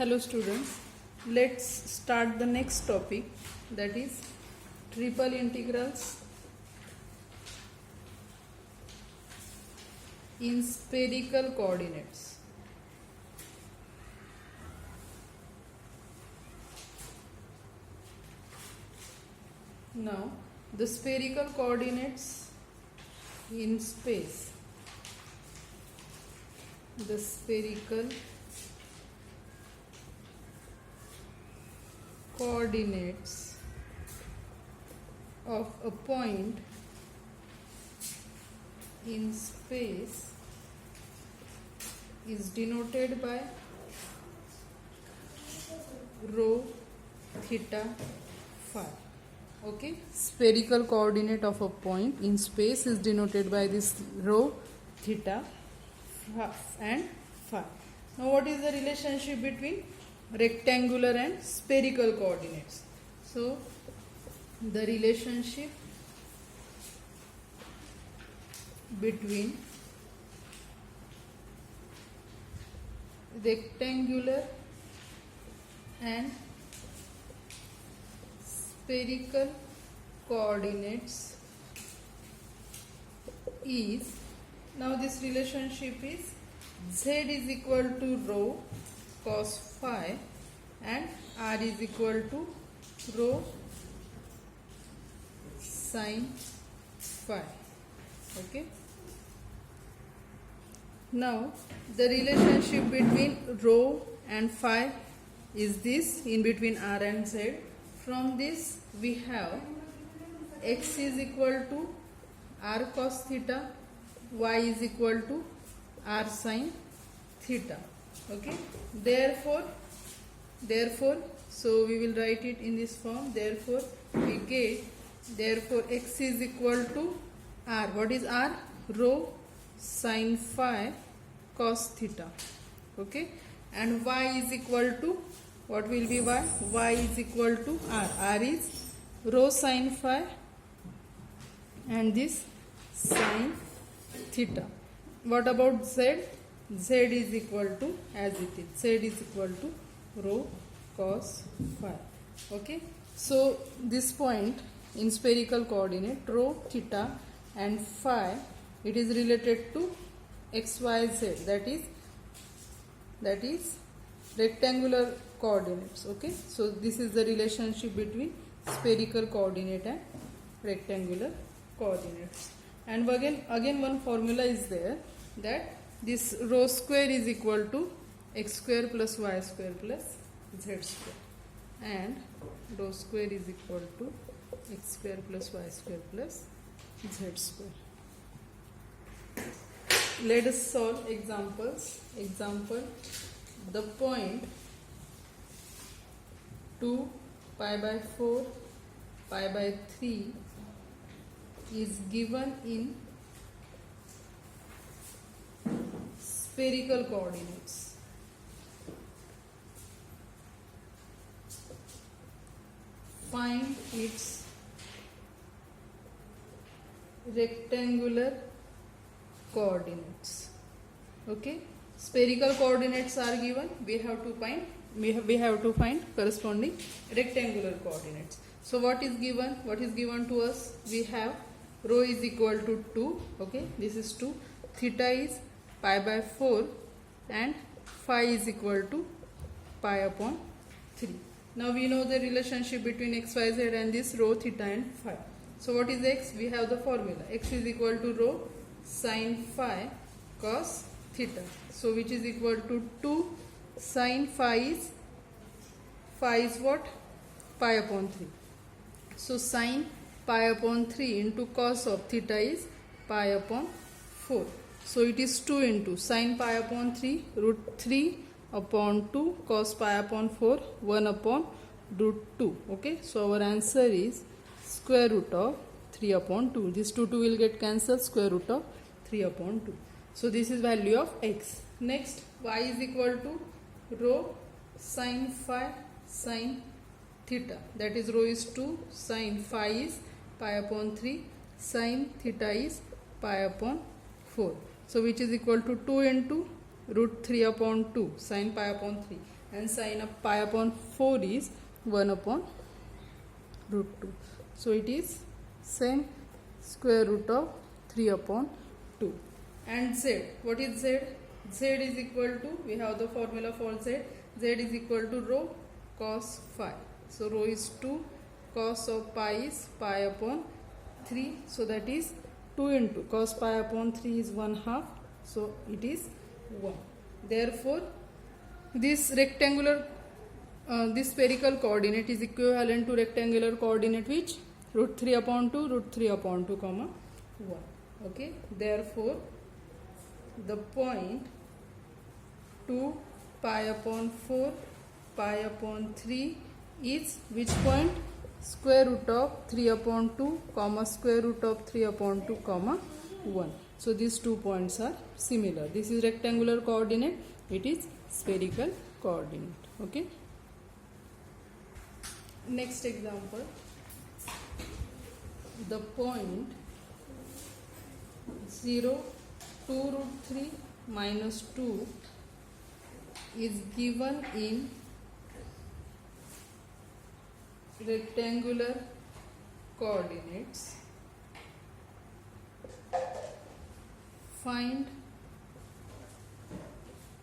Hello students, let's start the next topic, that is triple integrals in spherical coordinates. Now the spherical coordinates in space, the spherical coordinates of a point in space is denoted by rho, theta, phi. Okay, spherical coordinate of a point in space is denoted by this rho, theta, and phi. Now what is the relationship between rectangular and spherical coordinates? So the relationship between rectangular and spherical coordinates is, now this relationship is z is equal to rho cos phi and r is equal to rho sin phi. Okay. Now the relationship between rho and phi is this, in between r and z. From this we have x is equal to r cos theta, y is equal to r sin theta. Okay, therefore so we will write it in this form. Therefore we get, therefore x is equal to r, what is r? Rho sin phi cos theta. Okay, and y is equal to, what will be y? Y is equal to r. R is rho sin phi and this sin theta. What about z? Z is equal to, as it is, z is equal to rho cos phi. Okay, so this point in spherical coordinate rho, theta and phi, it is related to x, y, z, that is rectangular coordinates. Okay, so this is the relationship between spherical coordinate and rectangular coordinates. And again one formula is there, that this rho square is equal to x square plus y square plus z square, and rho square is equal to x square plus y square plus z square. Let us solve examples. Example, the point 2 pi by 4 pi by 3 is given in spherical coordinates. Find its rectangular coordinates. Okay, spherical coordinates are given, we have to find corresponding rectangular coordinates. So what is given to us? We have rho is equal to 2. Okay, this is 2. Theta is pi by 4 and phi is equal to pi upon 3. Now we know the relationship between x, y, z and this rho, theta and phi. So what is x? We have the formula, x is equal to rho sin phi cos theta. So which is equal to 2 sin phi is what? Pi upon 3. So sin pi upon 3 into cos of theta is pi upon 4. So it is 2 into sin pi upon 3 root 3 upon 2 cos pi upon 4 1 upon root 2. Okay, so our answer is square root of 3 upon 2. This 2 will get cancelled, square root of 3 upon 2. So this is value of x. Next, y is equal to rho sin phi sin theta, that is rho is 2, sin phi is pi upon 3, sin theta is pi upon 4. So which is equal to 2 into root 3 upon 2 sin pi upon 3. and sine of pi upon 4 is 1 upon root 2. So it is same square root of 3 upon 2. And z, what is z? Z is equal to, we have the formula for z, z is equal to rho cos phi. So rho is 2, cos of pi is pi upon 3, so that is 2 into cos pi upon 3 is 1/2, so it is 1. Therefore this rectangular this spherical coordinate is equivalent to rectangular coordinate which root 3 upon 2, root 3 upon 2 comma 1. Okay, therefore the point 2 pi upon 4 pi upon 3 is which point? Square root of 3 upon 2 comma square root of 3 upon 2 comma 1. So these 2 points are similar. This is rectangular coordinate, it is spherical coordinate. Okay. Next example, the point 0, 2 root 3 minus 2 is given in rectangular coordinates. Find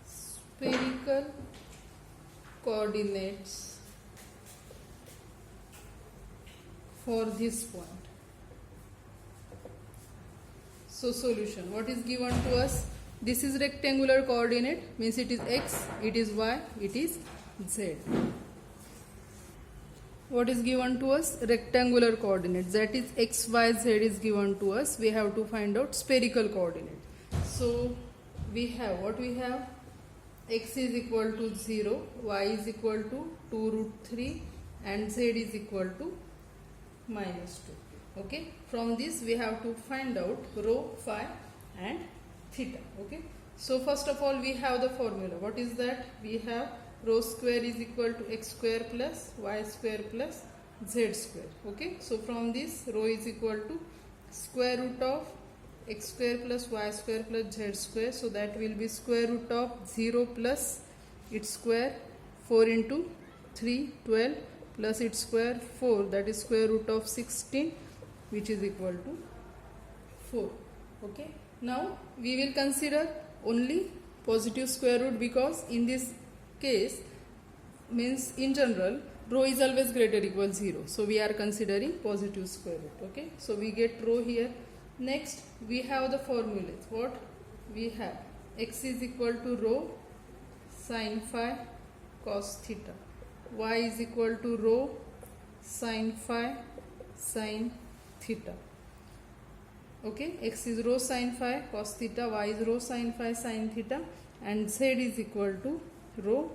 spherical coordinates for this point. So solution, what is given to us? This is rectangular coordinate, means it is x, it is y, it is z. What is given to us? Rectangular coordinates, that is x, y, z is given to us. We have to find out spherical coordinate. So we have, what we have? X is equal to 0, y is equal to 2 root 3 and z is equal to minus 2. Okay, from this we have to find out rho, phi and theta. Okay, so first of all we have the formula. What is that? We have rho square is equal to x square plus y square plus z square. Okay, so from this rho is equal to square root of x square plus y square plus z square, so that will be square root of 0 plus its square, 4 into 3 12 plus its square 4, that is square root of 16, which is equal to 4. Okay, now we will consider only positive square root, because in this case, means in general rho is always greater equal 0, so we are considering positive square root. Okay, so we get rho here. Next we have the formulas. What we have? X is equal to rho sin phi cos theta, y is equal to rho sin phi sin theta. Okay, x is rho sin phi cos theta, y is rho sin phi sin theta, and z is equal to rho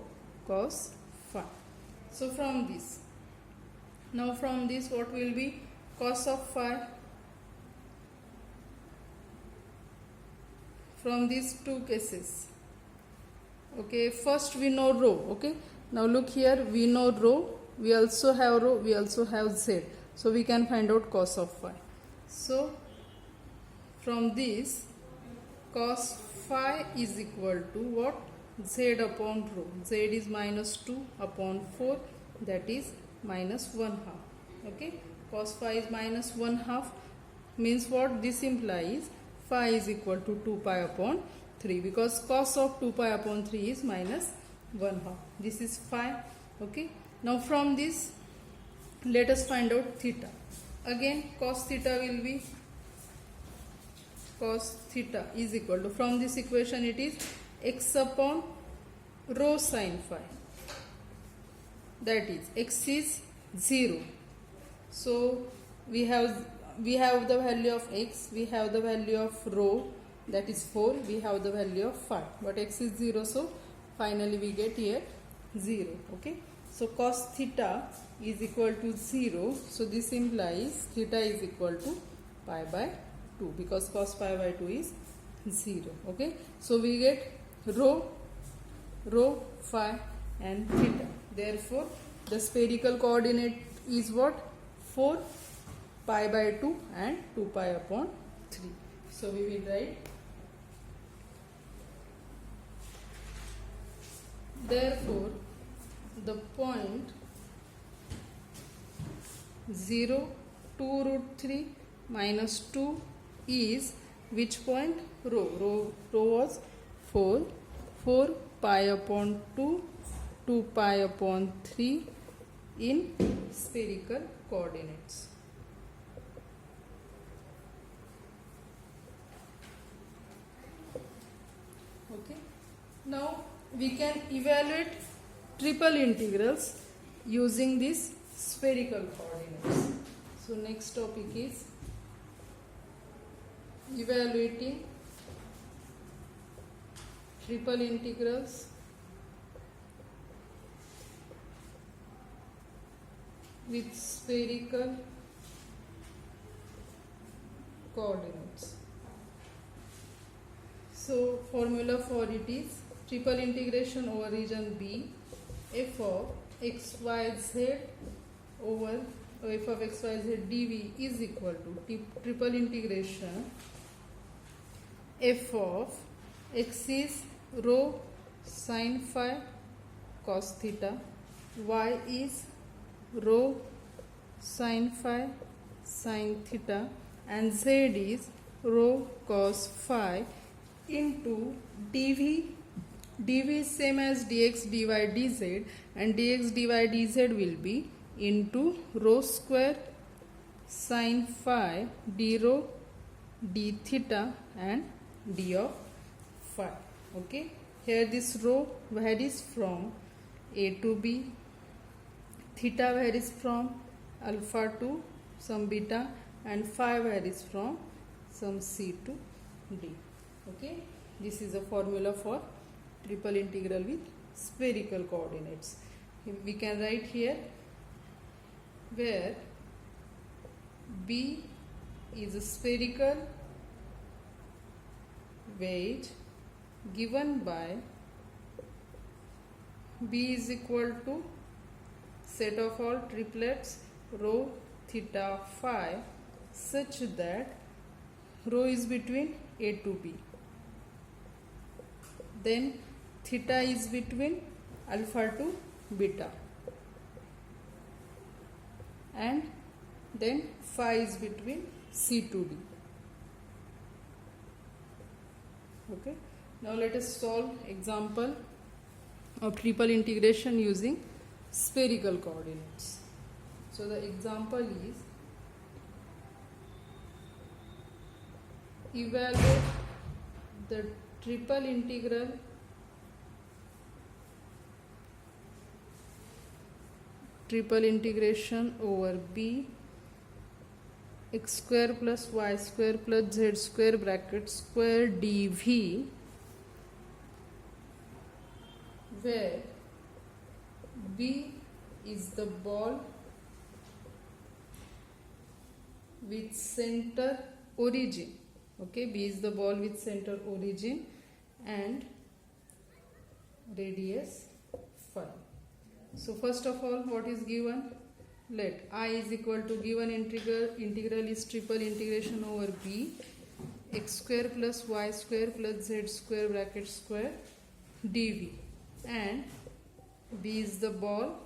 cos phi. So from this, now from this what will be? Cos of phi. From these two cases, okay, first we know rho. Okay, now look here, we know rho, we also have rho, we also have z, so we can find out cos of phi. So from this, cos phi is equal to what? Z upon rho. Z is minus 2 upon 4, that is minus 1/2. Okay, cos phi is minus 1/2, means what? This implies phi is equal to 2 pi upon 3, because cos of 2 pi upon 3 is minus 1/2. This is phi. Okay, now from this let us find out theta. Again cos theta will be, cos theta is equal to, from this equation it is x upon rho sin phi, that is x is 0, so we have the value of x, we have the value of rho, that is 4, we have the value of phi, but x is 0, so finally we get here 0. Okay, so cos theta is equal to 0, so this implies theta is equal to pi by 2, because cos pi by 2 is 0. Okay, so we get rho, phi and theta. Therefore the spherical coordinate is what? 4 pi by 2 and 2 pi upon 3. So we will write, therefore the point 0, 2 root 3 minus 2 is which point? Rho was 4. 4 pi upon 2, 2 pi upon 3 in spherical coordinates. Okay. Now we can evaluate triple integrals using these spherical coordinates. So next topic is evaluating triple integrals with spherical coordinates. So formula for it is triple integration over region B, f of xyz over f of xyz dv is equal to triple integration f of x is rho sin phi cos theta, y is rho sin phi sin theta, and z is rho cos phi into dv. dv is same as dx dy dz, and dx dy dz will be into rho square sin phi d rho d theta and d of phi. Okay, here this rho varies from a to b, theta varies from alpha to some beta, and phi varies from some c to d. Okay, this is a formula for triple integral with spherical coordinates. We can write here where B is a spherical weight given by B is equal to set of all triplets rho theta phi such that rho is between A to B, then theta is between alpha to beta, and then phi is between C to D. Okay, now let us solve example of triple integration using spherical coordinates. So the example is evaluate the triple integral over B x square plus y square plus z square bracket square dv, where B is the ball with center origin. Okay, B is the ball with center origin and radius phi. So first of all, what is given? Let I is equal to given integral is triple integration over B x square plus y square plus z square bracket square dv, and B is the ball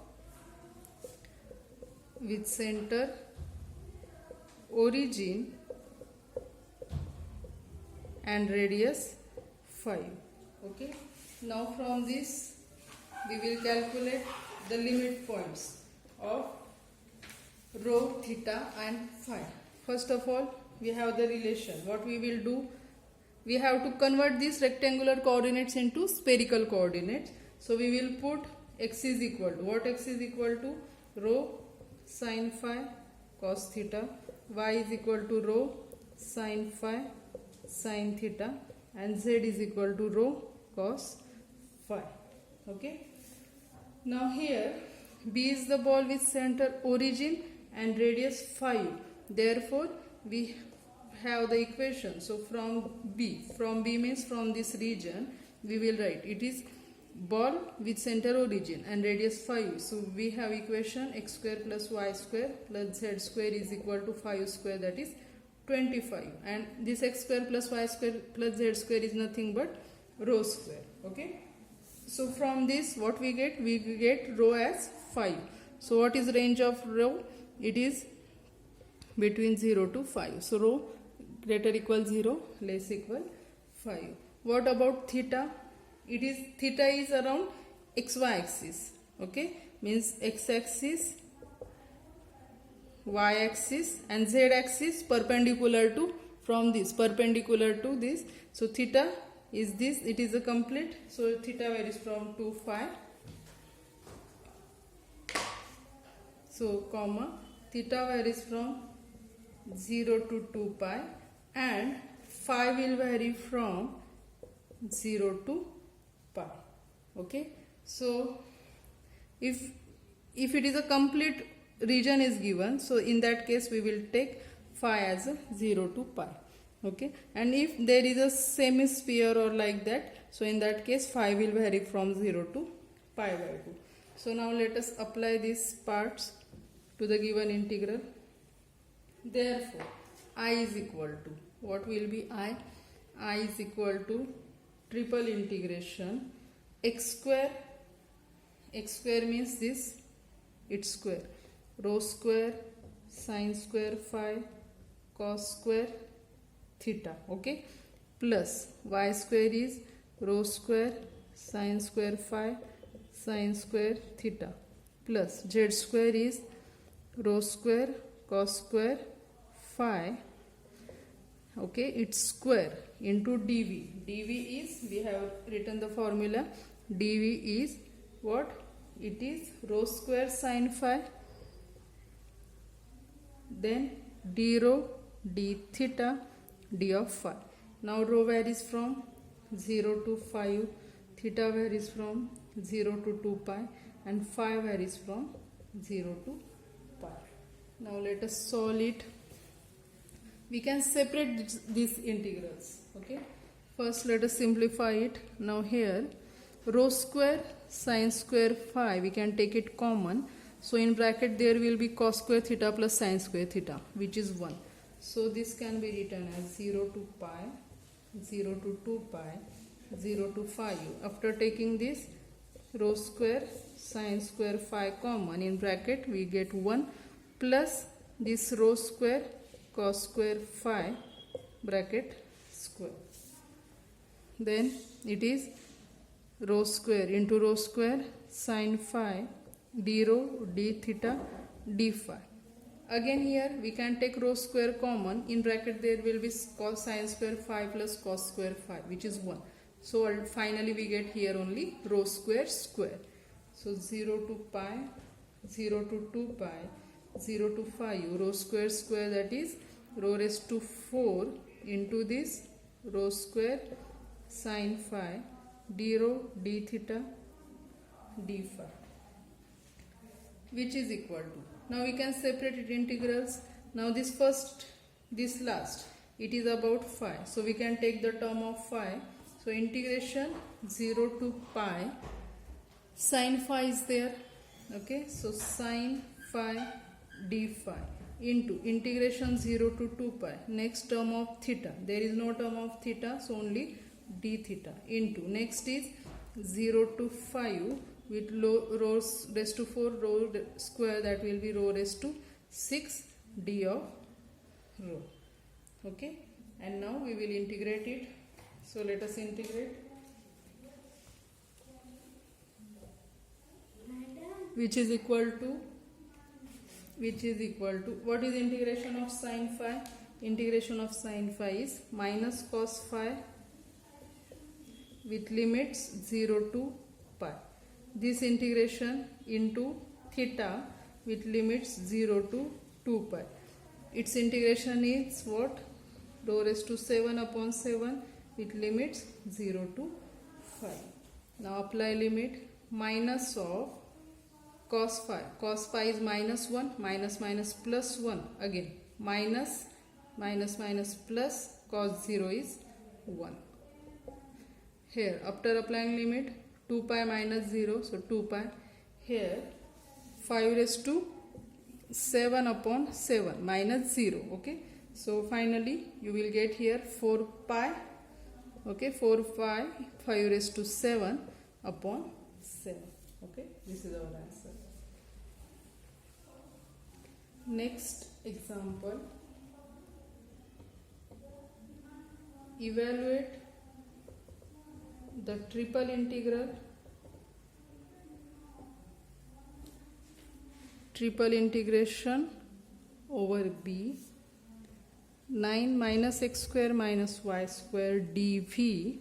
with center origin and radius 5. Okay, now from this we will calculate the limit points of rho, theta and phi. First of all, we have the relation. What we will do, we have to convert these rectangular coordinates into spherical coordinates. So we will put x is equal to, what x is equal to? Rho sin phi cos theta, y is equal to rho sin phi sin theta, and z is equal to rho cos phi. Okay, now here B is the ball with center origin and radius 5, therefore we have the equation. So from B means from this region, we will write it is ball with center origin and radius 5. So we have equation x square plus y square plus z square is equal to 5 square, that is 25, and this x square plus y square plus z square is nothing but rho square. Okay, So from this what we get? We get rho as 5. So what is range of rho? It is between 0 to 5. So rho greater equal 0, less equal 5. What about theta? It is theta is around xy axis. Okay, means x axis, y axis and z axis perpendicular to from this perpendicular to this. So theta is this, it is a complete. So theta varies from 2 5. So comma theta varies from 0 to 2 pi and phi will vary from 0 to pi. Okay, so if it is a complete region is given, so in that case we will take phi as a 0 to pi. Okay, and if there is a semi-sphere or like that, so in that case phi will vary from 0 to pi by 2. So now let us apply these parts to the given integral. Therefore I is equal to, what will be I? I is equal to triple integration x square means this, its square, rho square sine square phi cos square theta, okay, plus y square is rho square sine square phi sine square theta, plus z square is rho square cos square phi, okay, its square into dv. dv is, we have written the formula, dv is what? It is rho square sine phi, then d rho d theta d of phi. Now rho varies from 0 to 5, theta varies from 0 to 2 pi and phi varies from 0 to pi. Now let us solve it. We can separate these integrals. Okay, first let us simplify it. Now here rho square sine square phi, we can take it common. So in bracket there will be cos square theta plus sine square theta, which is 1. So this can be written as 0 to pi, 0 to 2 pi, 0 to 5. After taking this rho square sine square phi common, in bracket we get 1 plus this rho square cos square phi bracket square. Then it is rho square into rho square sine phi d rho d theta d phi. Again here we can take rho square common, in bracket there will be cos sine square phi plus cos square phi, which is 1. So finally we get here only rho square square. So 0 to pi, 0 to 2 pi, 0 to 5, rho square square, that is rho raised to 4 into this rho square sine phi d rho d theta d phi, which is equal to, now we can separate it integrals. Now this first, this last, it is about phi, so we can take the term of phi. So integration 0 to pi, sine phi is there, okay, so sine phi d phi into integration 0 to 2 pi, next term of theta, there is no term of theta, so only d theta, into next is 0 to 5 with rho raised to 4 rho square, that will be rho raised to 6 d of rho. Okay, and now we will integrate it. So let us integrate, which is equal to what is integration of sine phi? Integration of sine phi is minus cos phi with limits 0 to pi. This integration into theta with limits 0 to 2 pi. Its integration is what? Rho raised to 7 upon 7 with limits 0 to 5. Now apply limit, minus of cos phi. Cos phi is minus 1, minus minus plus 1, again minus minus minus plus cos 0 is 1. Here after applying limit 2 pi minus 0, so 2 pi, here 5 raised to 7 upon 7 minus 0, okay. So finally you will get here 4 pi, okay, 4 pi 5 raised to 7, upon 7. Okay, this is our answer. Next example, evaluate the triple integration over b 9 minus x square minus y square dv,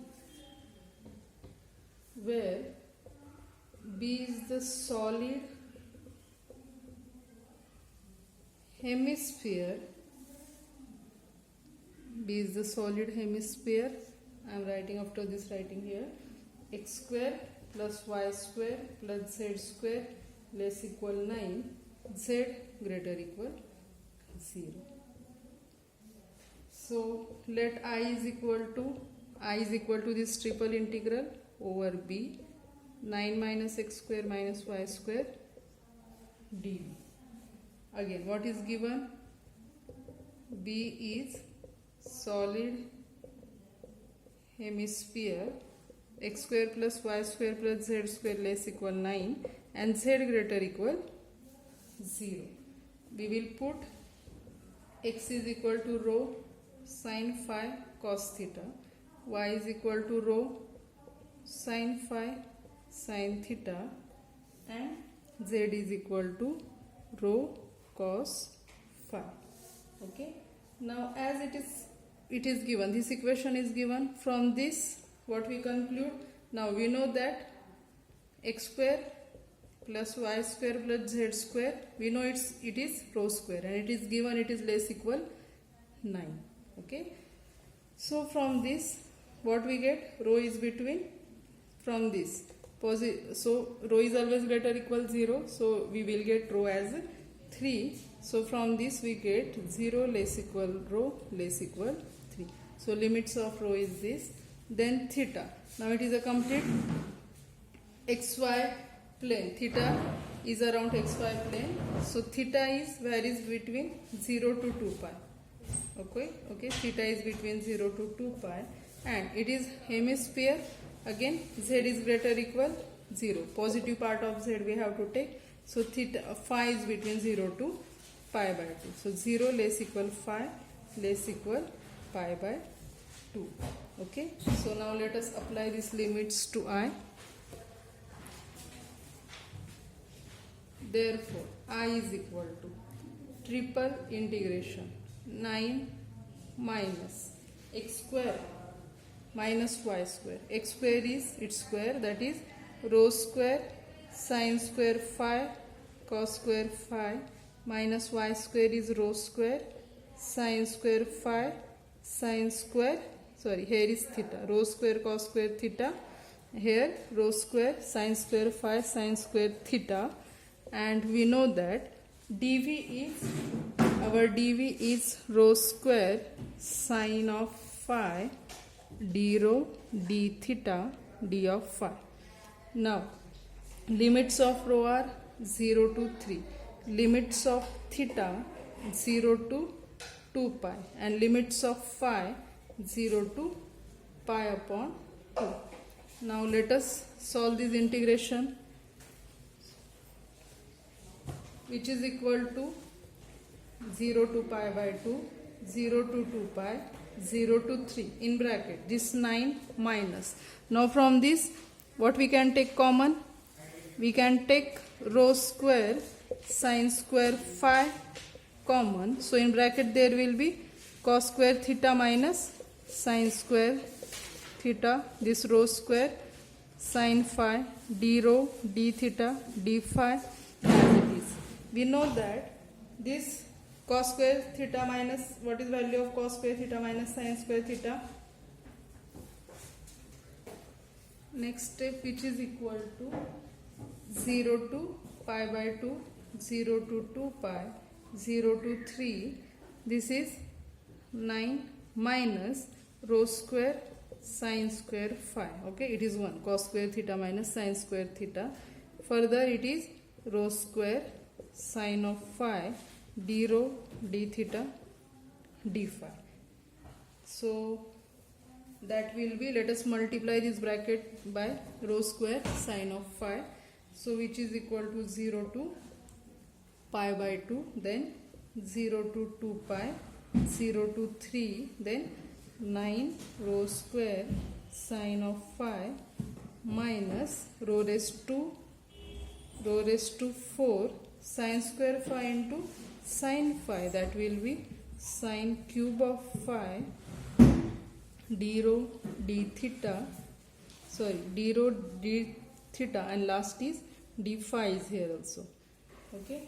where b is the solid hemisphere. B is the solid hemisphere. I am writing after this writing here. X square plus y square plus z square less equal 9. Z greater equal 0. So let I is equal to this triple integral over b 9 minus x square minus y square dv. Again, what is given? B is solid hemisphere. X square plus y square plus z square less equal 9 and z greater equal 0. We will put x is equal to rho sin phi cos theta, y is equal to rho sin phi sin theta, and z is equal to rho cos phi. Okay, now as it is given, this equation is given. From this what we conclude? Now we know that x square plus y square plus z square, we know it is rho square, and it is given it is less equal 9. Okay, so from this what we get? Rho is between, from this so rho is always greater equal 0, so we will get rho as 3. So from this we get 0 less equal rho less equal 3. So limits of rho is this. Then theta. Now it is a complete xy plane. Theta is around xy plane. So theta is varies between 0 to 2 pi. Okay. Theta is between 0 to 2 pi, and it is hemisphere. Again, z is greater equal 0. Positive part of z we have to take. So theta phi is between 0 to pi by 2. So 0 less equal phi less equal pi by 2. Okay. So now let us apply these limits to I. Therefore, I is equal to triple integration 9 minus x square minus y square. X square is its square, that is rho square sin square phi cos square phi, minus y square is rho square sin square phi sin square, here is theta, rho square cos square theta, here rho square sin square phi sin square theta, and we know that our dv is rho square sin of phi d rho d theta d of phi. Now limits of rho are 0 to 3, limits of theta 0 to 2 pi, and limits of phi 0 to pi upon 2. Now let us solve this integration, which is equal to 0 to pi by 2, 0 to 2 pi, 0 to 3 in bracket, this 9 minus. Now from this what we can take common? We can take rho square sin square phi common. So in bracket there will be cos square theta minus sin square theta, this rho square sin phi d rho d theta d phi as it is. We know that this cos square theta minus, what is value of cos square theta minus sin square theta? Next step, which is equal to 0 to pi by 2, 0 to 2 pi, 0 to 3. This is 9 minus rho square sin square phi. Okay, it is 1. Cos square theta minus sin square theta. Further, it is rho square sin of phi d rho d theta d phi. So that will be, let us multiply this bracket by rho square sine of phi. So which is equal to 0 to pi by 2, then 0 to 2 pi, 0 to 3, then 9 rho square sine of phi minus rho raised to 4 sine square phi into sine phi, that will be sine cube of phi d rho d theta, d rho d theta, and last is d phi is here also. Okay.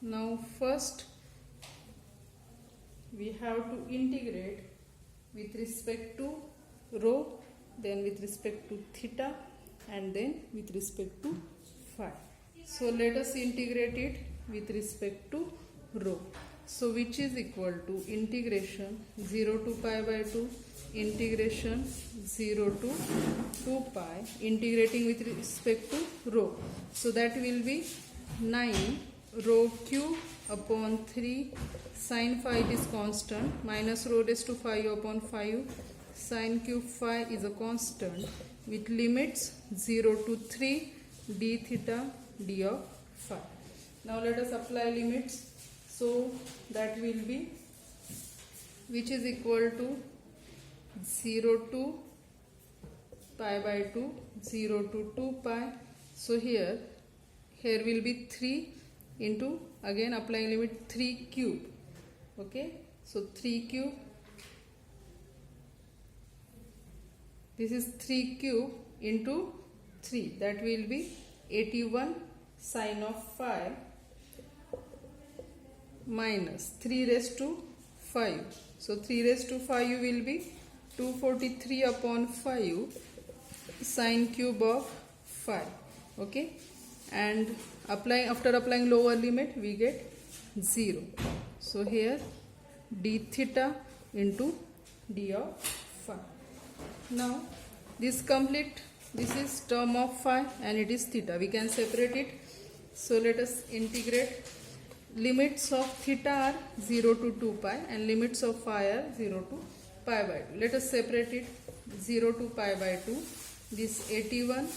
Now first we have to integrate with respect to rho, then with respect to theta, and then with respect to phi. So let us integrate it with respect to rho. So which is equal to integration 0 to pi by 2 integration 0 to 2 pi integrating with respect to rho. So that will be 9 rho cube upon 3 sine phi is constant minus rho raised to 5 upon 5 sine cube phi is a constant with limits 0 to 3 d theta d of phi. Now let us apply limits. So that will be, which is equal to 0 to pi by 2, 0 to 2 pi. So here will be 3 into, again applying limit 3 cube. Okay, so 3 cube, this is 3 cube into 3, that will be 81 sine of phi minus 3 raised to 5. So 3 raised to 5 will be 243 upon 5 sine cube of phi. Okay, and after applying lower limit we get 0. So here d theta into d of phi. Now this is term of phi and it is theta. We can separate it. So let us integrate. Limits of theta are 0 to 2 pi and limits of phi are 0 to pi by 2. Let us separate it. 0 to pi by 2. This 81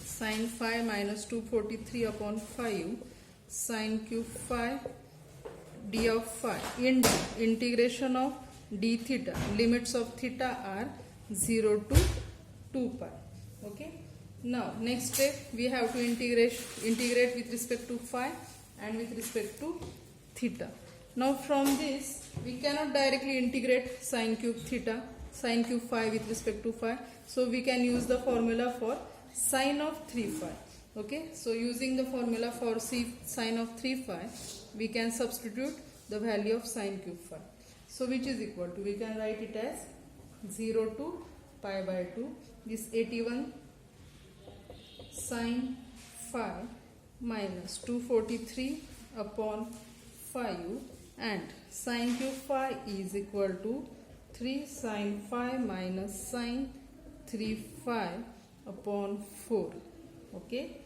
sine phi minus 243 upon 5 sine cube phi d of phi into integration of d theta. Limits of theta are 0 to 2 pi. Okay. Now next step we have to integrate with respect to phi and with respect to theta. Now from this we cannot directly integrate sine cube phi with respect to phi. So we can use the formula for sine of 3 phi. Okay, so using the formula for sine of 3 phi, we can substitute the value of sine cube phi. So which is equal to, we can write it as 0 to pi by 2, this 81 sine phi minus 243 upon 5 and sine cube phi is equal to 3 sine phi minus sine 3 phi upon 4. Okay,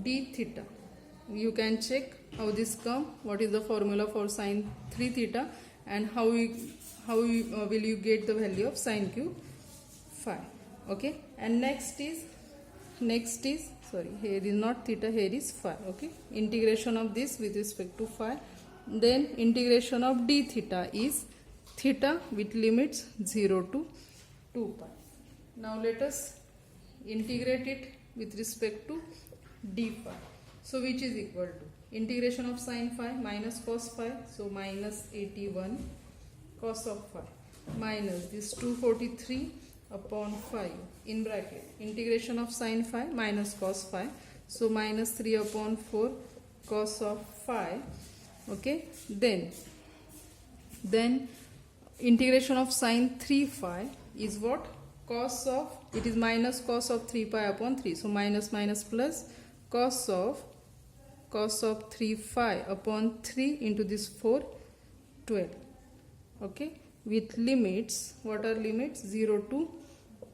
d theta, you can check how this come, what is the formula for sine 3 theta and how will you get the value of sine cube phi. Okay, and next is sorry, here is not theta, here is phi. Okay, integration of this with respect to phi, then integration of d theta is theta with limits 0 to 2 pi. Now let us integrate it with respect to d phi. So which is equal to integration of sine phi minus cos phi, so minus 81 cos of phi minus this 243 upon 5 in bracket integration of sine phi minus cos phi, so minus 3 upon 4 cos of phi. Okay, then integration of sine 3 phi is what, cos of, it is minus cos of 3 pi upon 3, so minus plus cos of 3 phi upon 3 into this 4, 12. Okay, with limits, what are limits, 0 to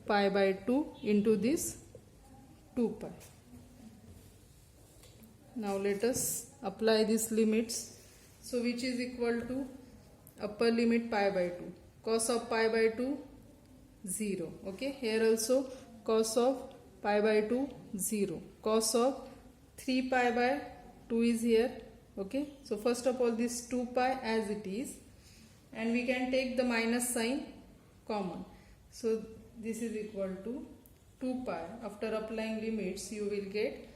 pi by 2 into this 2 pi. Now let us apply these limits. So which is equal to upper limit pi by 2. Cos of pi by 2 0. Okay, here also cos of pi by 2 0. Cos of 3 pi by 2 is here. Okay, so first of all this 2 pi as it is, and we can take the minus sign common. So this is equal to 2 pi. After applying limits you will get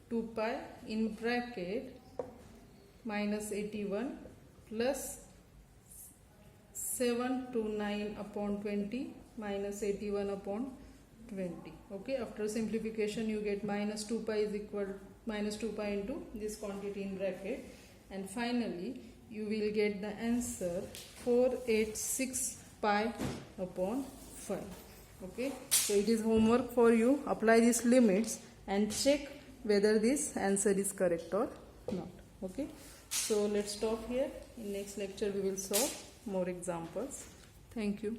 2 pi in bracket minus 81 plus 7 to 9 upon 20 minus 81 upon 20. Okay, after simplification you get minus 2 pi is equal minus 2 pi into this quantity in bracket, and finally you will get the answer 486 pi upon 5. Okay, so it is homework for you. Apply these limits and check whether this answer is correct or not. Okay, so let's stop here. In next lecture we will solve more examples. Thank you.